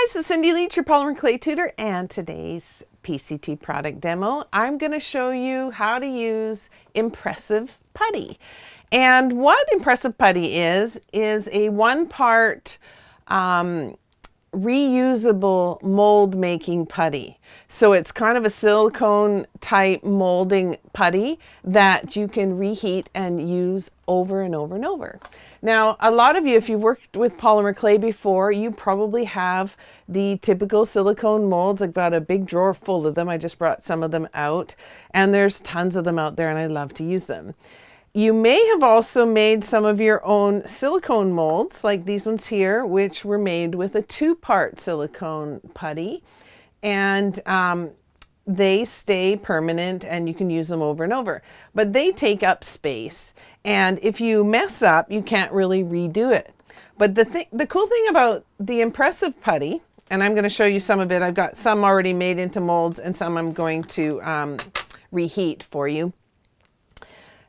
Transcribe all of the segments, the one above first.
guys, it's Cindy Lietz, your Polymer Clay Tutor, and today's PCT product demo, I'm going to show you how to use ImPRESSive Putty. And what ImPRESSive Putty is a one-part reusable mold making putty. So it's kind of a silicone type molding putty that you can reheat and use over and over and over. Now, a lot of you, if you've worked with polymer clay before, you probably have the typical silicone molds. I've got a big drawer full of them. I just brought some of them out, and there's tons of them out there, and I love to use them. You may have also made some of your own silicone molds, like these ones here, which were made with a two-part silicone putty, and they stay permanent and you can use them over and over, but they take up space. And if you mess up, you can't really redo it. But the cool thing about the ImPRESSive Putty, and I'm going to show you some of it. I've got some already made into molds and some I'm going to reheat for you.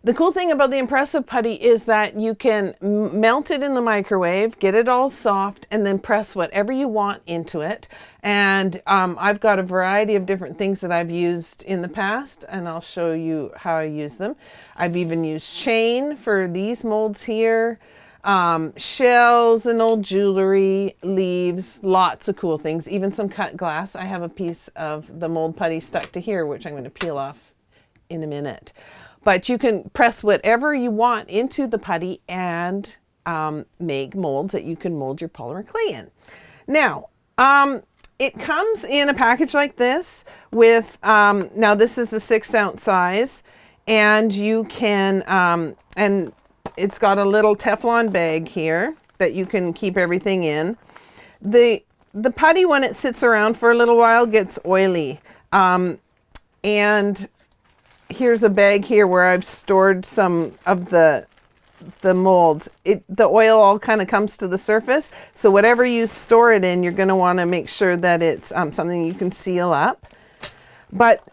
The cool thing about the ImPRESSive Putty is that you can melt it in the microwave, get it all soft, and then press whatever you want into it. And I've got a variety of different things that I've used in the past, and I'll show you how I use them. I've even used chain for these molds here, shells and old jewelry, leaves, lots of cool things, even some cut glass. I have a piece of the mold putty stuck to here, which I'm going to peel off in a minute. But you can press whatever you want into the putty and make molds that you can mold your polymer clay in. Now, it comes in a package like this with, now this is the 6-ounce size, and you can, and it's got a little Teflon bag here that you can keep everything in. The putty, when it sits around for a little while, gets oily. And here's a bag here where I've stored some of the molds. The oil all kind of comes to the surface. So whatever you store it in, you're going to want to make sure that it's something you can seal up. But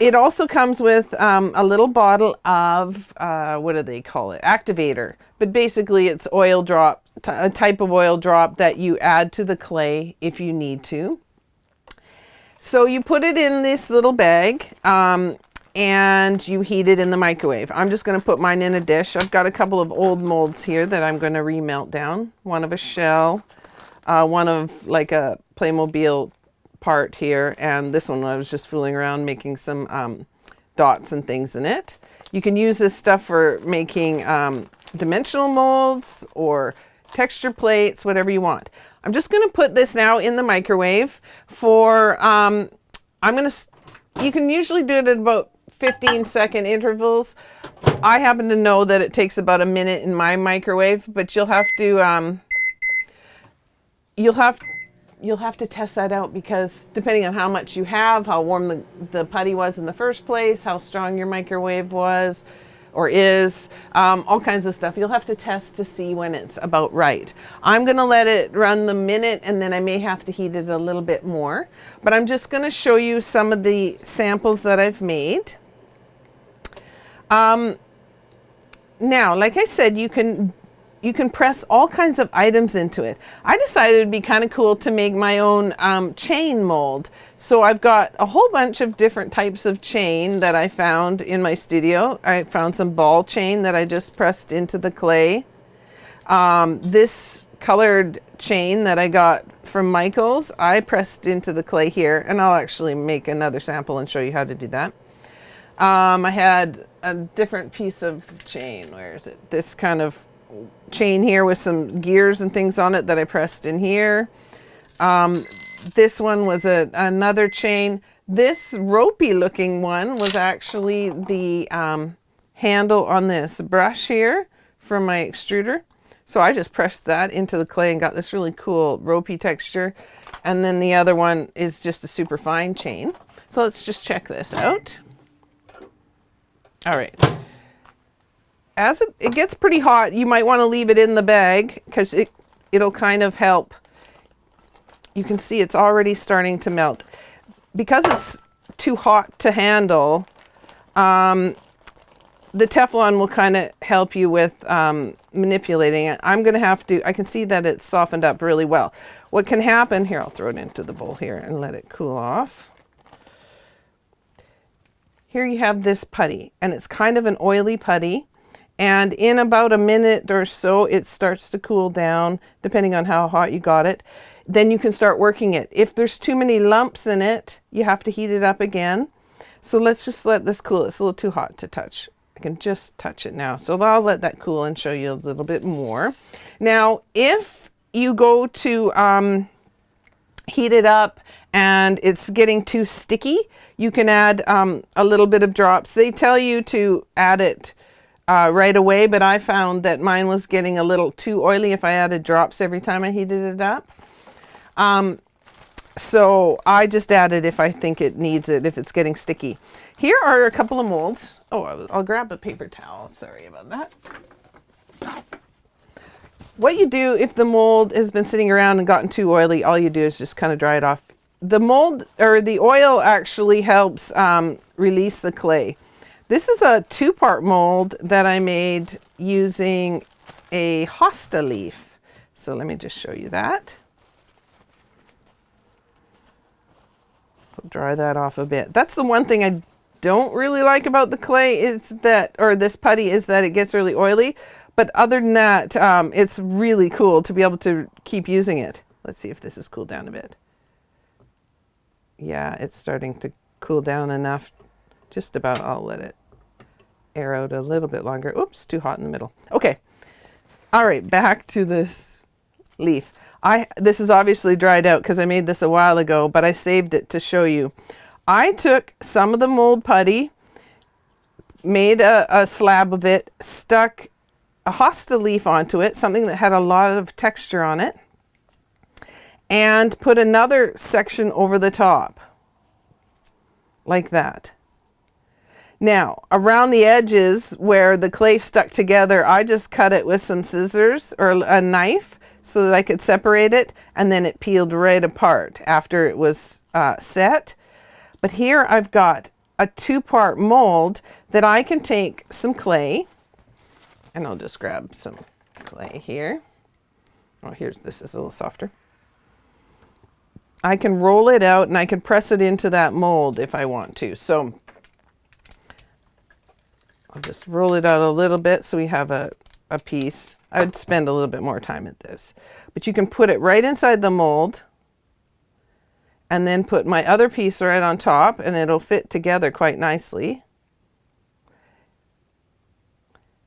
it also comes with a little bottle of, what do they call it? Activator. But basically it's oil drop, a type of oil drop that you add to the clay if you need to. So you put it in this little bag. And you heat it in the microwave. I'm just going to put mine in a dish. I've got a couple of old molds here that I'm going to remelt down. One of a shell, one of like a Playmobil part here, and this one I was just fooling around making some dots and things in it. You can use this stuff for making dimensional molds or texture plates, whatever you want. I'm just going to put this now in the microwave for, you can usually do it at about 15-second intervals. I happen to know that it takes about a minute in my microwave, but you'll have to test that out, because depending on how much you have, how warm the putty was in the first place, how strong your microwave was or is, all kinds of stuff. You'll have to test to see when it's about right. I'm going to let it run the minute, and then I may have to heat it a little bit more. But I'm just going to show you some of the samples that I've made. Now, like I said, you can press all kinds of items into it. I decided it'd be kind of cool to make my own chain mold. So I've got a whole bunch of different types of chain that I found in my studio. I found some ball chain that I just pressed into the clay. This colored chain that I got from Michael's, I pressed into the clay here, and I'll actually make another sample and show you how to do that. I had a different piece of chain. Where is it? This kind of chain here with some gears and things on it that I pressed in here. This one was another chain. This ropey looking one was actually the handle on this brush here from my extruder. So I just pressed that into the clay and got this really cool ropey texture. And then the other one is just a super fine chain. So let's just check this out. All right. As it gets pretty hot, you might want to leave it in the bag, because it'll kind of help. You can see it's already starting to melt. Because it's too hot to handle, the Teflon will kind of help you with manipulating it. I'm going to have to, I can see that it's softened up really well. What can happen, here, I'll throw it into the bowl here and let it cool off. Here you have this putty, and it's kind of an oily putty. And in about a minute or so, it starts to cool down, depending on how hot you got it. Then you can start working it. If there's too many lumps in it, you have to heat it up again. So let's just let this cool. It's a little too hot to touch. I can just touch it now. So I'll let that cool and show you a little bit more. Now, if you go to heat it up and it's getting too sticky, you can add a little bit of drops. They tell you to add it right away, but I found that mine was getting a little too oily if I added drops every time I heated it up. So I just added if I think it needs it, if it's getting sticky. Here are a couple of molds. Oh, I'll grab a paper towel. Sorry about that. What you do if the mold has been sitting around and gotten too oily, all you do is just kind of dry it off. The mold, or the oil, actually helps release the clay. This is a 2-part mold that I made using a hosta leaf. So let me just show you that. So dry that off a bit. That's the one thing I don't really like about the clay is that, or this putty, is that it gets really oily. But other than that, it's really cool to be able to keep using it. Let's see if this has cooled down a bit. Yeah, it's starting to cool down enough. Just about. I'll let it air out a little bit longer. Oops, too hot in the middle. Okay. All right, back to this leaf. This is obviously dried out because I made this a while ago, but I saved it to show you. I took some of the mold putty, made a slab of it, stuck a hosta leaf onto it, something that had a lot of texture on it, and put another section over the top, like that. Now, around the edges where the clay stuck together, I just cut it with some scissors or a knife so that I could separate it, and then it peeled right apart after it was set. But here I've got a 2-part mold that I can take some clay, and I'll just grab some clay here. Oh, this is a little softer. I can roll it out and I can press it into that mold if I want to. So I'll just roll it out a little bit so we have a piece. I would spend a little bit more time at this. But you can put it right inside the mold and then put my other piece right on top, and it'll fit together quite nicely.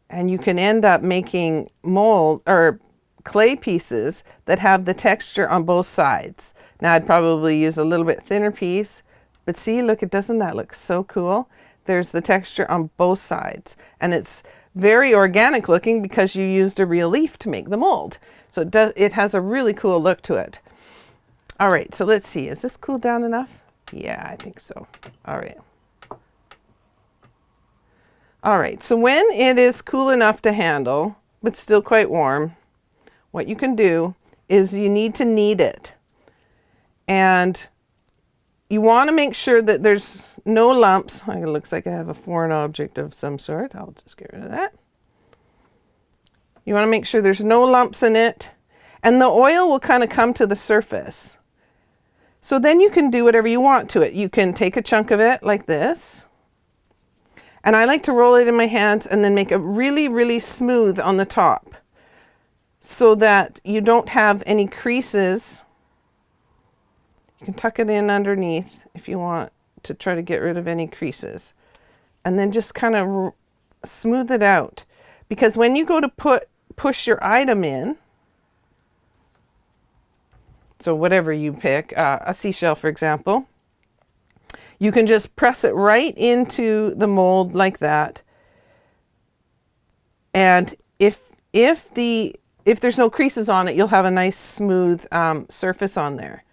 And you can end up making mold or clay pieces that have the texture on both sides. Now I'd probably use a little bit thinner piece, but see, look, doesn't that look so cool? There's the texture on both sides, and it's very organic looking because you used a real leaf to make the mold. So it has a really cool look to it. All right, so let's see, is this cooled down enough? Yeah, I think so. All right. All right, so when it is cool enough to handle, but still quite warm, what you can do is you need to knead it. And you want to make sure that there's no lumps. It looks like I have a foreign object of some sort. I'll just get rid of that. You want to make sure there's no lumps in it, and the oil will kind of come to the surface. So then you can do whatever you want to it. You can take a chunk of it like this. And I like to roll it in my hands and then make it really, really smooth on the top so that you don't have any creases. You can tuck it in underneath if you want to try to get rid of any creases. And then just kind of smooth it out. Because when you go to push your item in, so whatever you pick, a seashell for example, you can just press it right into the mold like that. And if there's no creases on it, you'll have a nice smooth surface on there.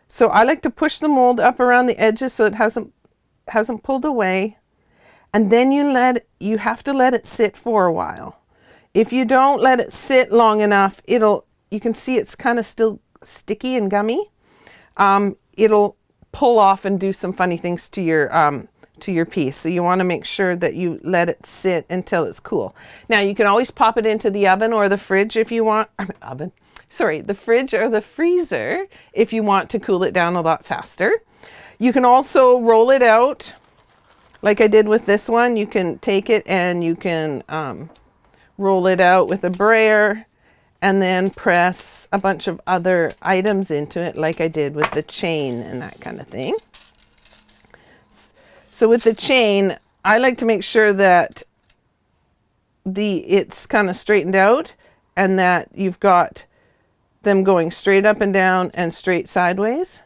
So I like to push the mold up around the edges so it hasn't pulled away. And then you have to let it sit for a while. If you don't let it sit long enough, you can see it's kind of still sticky and gummy. It'll pull off and do some funny things to your to your piece. So you want to make sure that you let it sit until it's cool. Now you can always pop it into the oven or the fridge if you want. The fridge or the freezer if you want to cool it down a lot faster. You can also roll it out like I did with this one. You can take it and you can roll it out with a brayer and then press a bunch of other items into it like I did with the chain and that kind of thing. So with the chain, I like to make sure that it's kind of straightened out and that you've got them going straight up and down and straight sideways,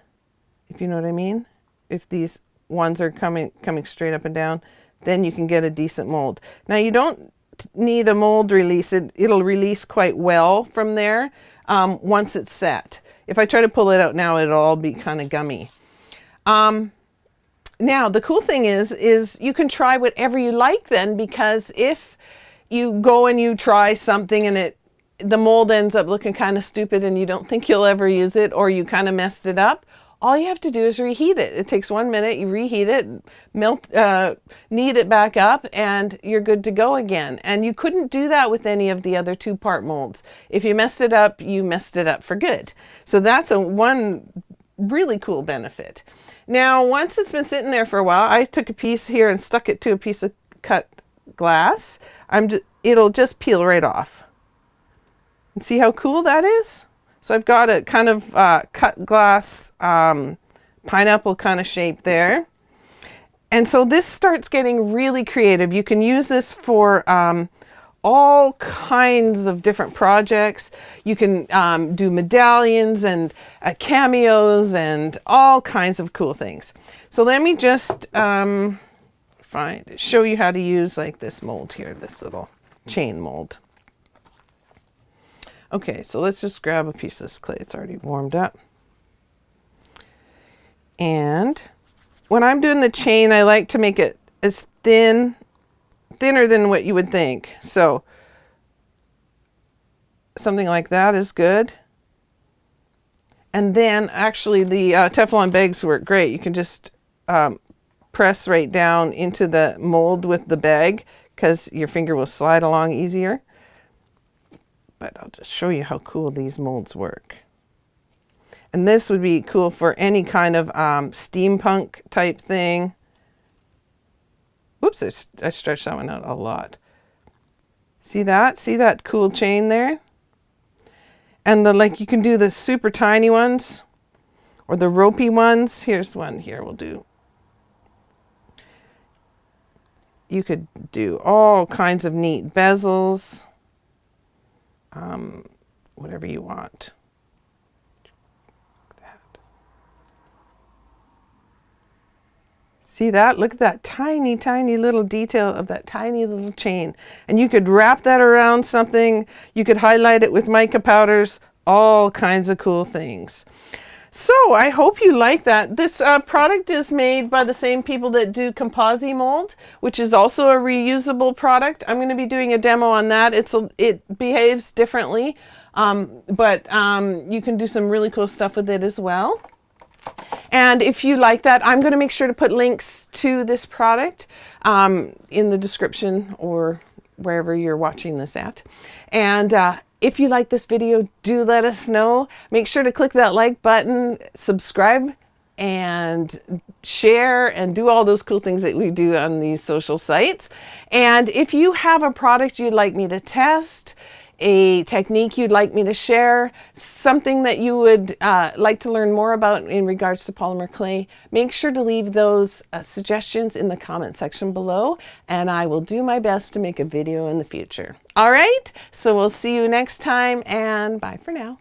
if you know what I mean. If these ones are coming straight up and down, then you can get a decent mold. Now you don't need a mold release. It'll release quite well from there once it's set. If I try to pull it out now, it'll all be kind of gummy. Now the cool thing is you can try whatever you like then, because if you go and you try something and the mold ends up looking kind of stupid and you don't think you'll ever use it, or you kind of messed it up, all you have to do is reheat it. It takes 1 minute, you reheat it, knead it back up, and you're good to go again. And you couldn't do that with any of the other 2-part molds. If you messed it up, you messed it up for good. So that's one really cool benefit. Now, once it's been sitting there for a while, I took a piece here and stuck it to a piece of cut glass. It'll just peel right off. And see how cool that is? So I've got a kind of cut glass pineapple kind of shape there. And so this starts getting really creative. You can use this for all kinds of different projects. You can do medallions and cameos and all kinds of cool things. So let me just show you how to use like this mold here, this little chain mold. Okay, so let's just grab a piece of this clay. It's already warmed up. And when I'm doing the chain, I like to make it as thinner than what you would think. So something like that is good. And then actually the Teflon bags work great. You can just press right down into the mold with the bag because your finger will slide along easier. But I'll just show you how cool these molds work. And this would be cool for any kind of steampunk type thing. Whoops, I stretched that one out a lot. See that? See that cool chain there? And you can do the super tiny ones or the ropey ones. Here's one here we'll do. You could do all kinds of neat bezels. Whatever you want. See that? Look at that tiny, tiny little detail of that tiny little chain. And you could wrap that around something. You could highlight it with mica powders, all kinds of cool things. So I hope you like that. This product is made by the same people that do ImPRESSive Mold, which is also a reusable product. I'm going to be doing a demo on that. It behaves differently, but you can do some really cool stuff with it as well. And if you like that, I'm going to make sure to put links to this product in the description or wherever you're watching this at. And if you like this video, do let us know. Make sure to click that like button, subscribe, and share, and do all those cool things that we do on these social sites. And if you have a product you'd like me to test, a technique you'd like me to share, something that you would like to learn more about in regards to polymer clay, make sure to leave those suggestions in the comment section below, and I will do my best to make a video in the future. All right, so we'll see you next time, and bye for now.